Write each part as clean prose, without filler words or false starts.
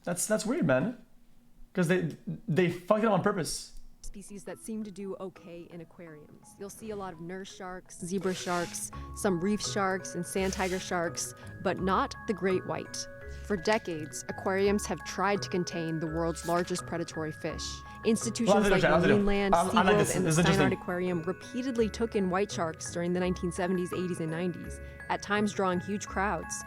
That's weird, man. Because they fucked it up on purpose. Species that seem to do okay in aquariums. You'll see a lot of nurse sharks, zebra sharks, some reef sharks, and sand tiger sharks, but not the great white. For decades, aquariums have tried to contain the world's largest predatory fish. Institutions like Marineland, SeaWorld, and the Steinert Aquarium repeatedly took in white sharks during the 1970s, 80s, and 90s, at times drawing huge crowds.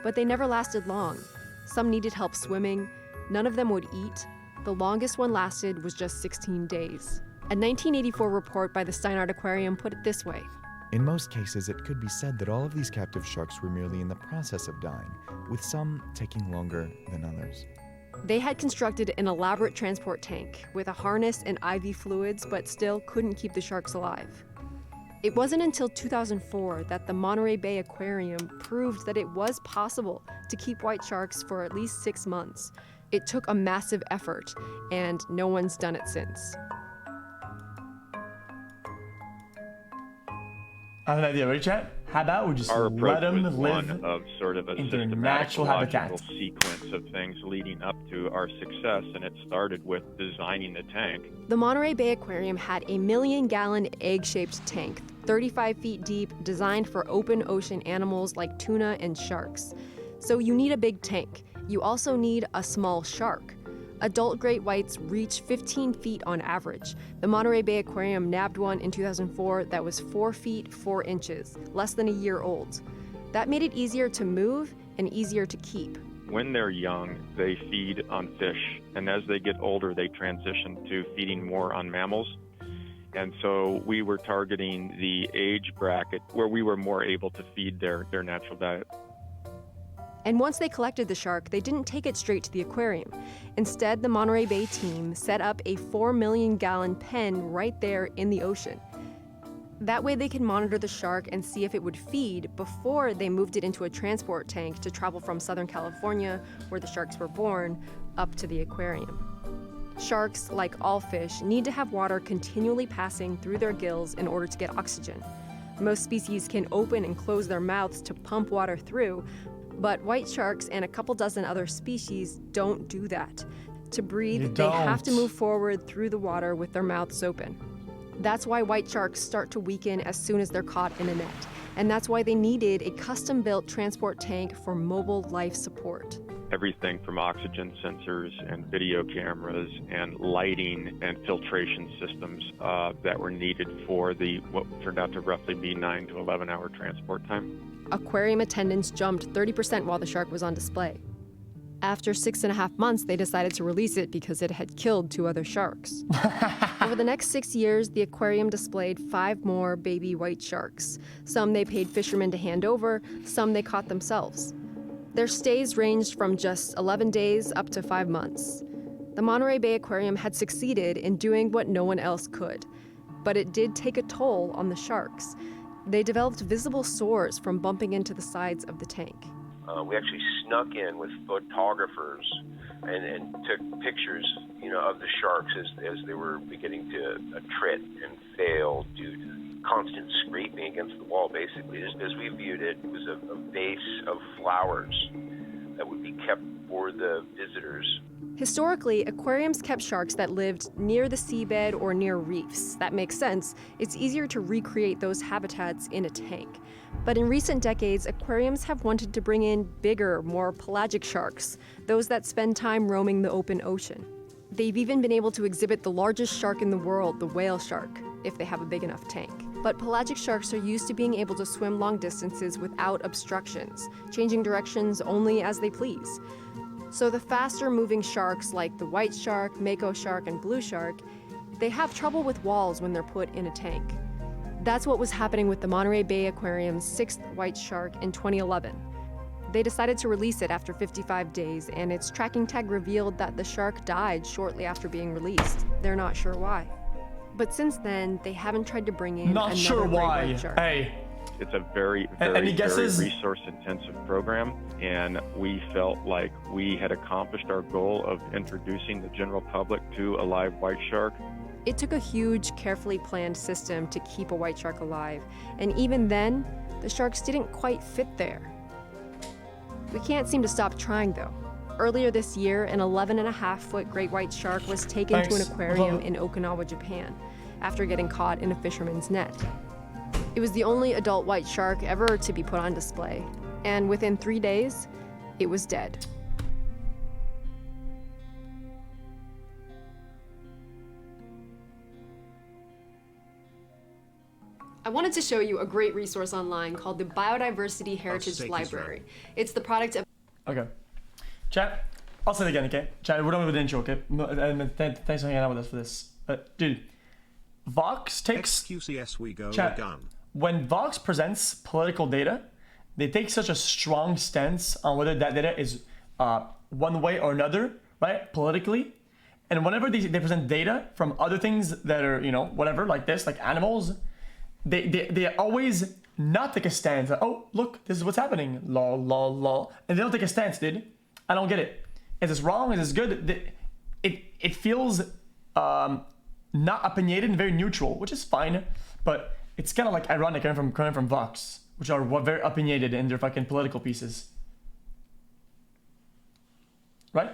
But they never lasted long. Some needed help swimming, none of them would eat. The longest one lasted was just 16 days. A 1984 report by the Steinert Aquarium put it this way. In most cases, it could be said that all of these captive sharks were merely in the process of dying, with some taking longer than others. They had constructed an elaborate transport tank with a harness and IV fluids, but still couldn't keep the sharks alive. It wasn't until 2004 that the Monterey Bay Aquarium proved that it was possible to keep white sharks for at least 6 months. It took a massive effort, and no one's done it since. I have an idea, right, chat? How about we just let them live of sort of a in their systematic natural habitat? logical sequence of things leading up to our success, and it started with designing the tank. The Monterey Bay Aquarium had a 1 million-gallon egg-shaped tank, 35 feet deep, designed for open ocean animals like tuna and sharks. So you need a big tank. You also need a small shark. Adult great whites reach 15 feet on average. The Monterey Bay Aquarium nabbed one in 2004 that was 4 feet 4 inches, less than a year old. That made it easier to move and easier to keep. When they're young, they feed on fish, and as they get older, they transition to feeding more on mammals. And so we were targeting the age bracket where we were more able to feed their natural diet. And once they collected the shark, they didn't take it straight to the aquarium. Instead, the Monterey Bay team set up a 4 million-gallon pen right there in the ocean. That way they could monitor the shark and see if it would feed before they moved it into a transport tank to travel from Southern California, where the sharks were born, up to the aquarium. Sharks, like all fish, need to have water continually passing through their gills in order to get oxygen. Most species can open and close their mouths to pump water through, but white sharks and a couple dozen other species don't do that. To breathe, they have to move forward through the water with their mouths open. That's why white sharks start to weaken as soon as they're caught in a net. And that's why they needed a custom-built transport tank for mobile life support. Everything from oxygen sensors and video cameras and lighting and filtration systems that were needed for what turned out to roughly be 9 to 11-hour transport time. Aquarium attendance jumped 30% while the shark was on display. After 6.5 months, they decided to release it because it had killed 2 other sharks. Over the next 6 years, the aquarium displayed 5 more baby white sharks. Some they paid fishermen to hand over, some they caught themselves. Their stays ranged from just 11 days up to 5 months. The Monterey Bay Aquarium had succeeded in doing what no one else could, but it did take a toll on the sharks. They developed visible sores from bumping into the sides of the tank. We actually snuck in with photographers and took pictures, of the sharks as they were beginning to attrit and fail due to the constant scraping against the wall, basically. As we viewed it, it was a vase of flowers that would be kept for the visitors. Historically, aquariums kept sharks that lived near the seabed or near reefs. That makes sense. It's easier to recreate those habitats in a tank. But in recent decades, aquariums have wanted to bring in bigger, more pelagic sharks, those that spend time roaming the open ocean. They've even been able to exhibit the largest shark in the world, the whale shark, if they have a big enough tank. But pelagic sharks are used to being able to swim long distances without obstructions, changing directions only as they please. So the faster-moving sharks like the white shark, mako shark, and blue shark, they have trouble with walls when they're put in a tank. That's what was happening with the Monterey Bay Aquarium's 6th white shark in 2011. They decided to release it after 55 days, and its tracking tag revealed that the shark died shortly after being released. They're not sure why. But since then, they haven't tried to bring in another great white shark. Hey. It's a very resource-intensive program, and we felt like we had accomplished our goal of introducing the general public to a live white shark. It took a huge, carefully planned system to keep a white shark alive, and even then, the sharks didn't quite fit there. We can't seem to stop trying, though. Earlier this year, an 11.5-foot great white shark was taken to an Thanks. aquarium in Okinawa, Japan, after getting caught in a fisherman's net. It was the only adult white shark ever to be put on display, and within 3 days, it was dead. I wanted to show you a great resource online called the Biodiversity Heritage Library. It's the product of... Okay. Chat, I'll say it again, okay? Chat, we're done with the intro, okay? Thanks for hanging out with us for this. Dude, Vox takes... xQcOW Chat, gun. when Vox presents political data, they take such a strong stance on whether that data is one way or another, right? Politically. And whenever they present data from other things that are, you know, whatever, like this, like animals, they always not take a stance. Like, oh, look, this is what's happening. Lol, lol, lol. And they don't take a stance, dude. I don't get it. Is this wrong? Is this good? It feels not opinionated and very neutral, which is fine. But it's kind of like ironic coming from Vox, which are very opinionated in their fucking political pieces. Right?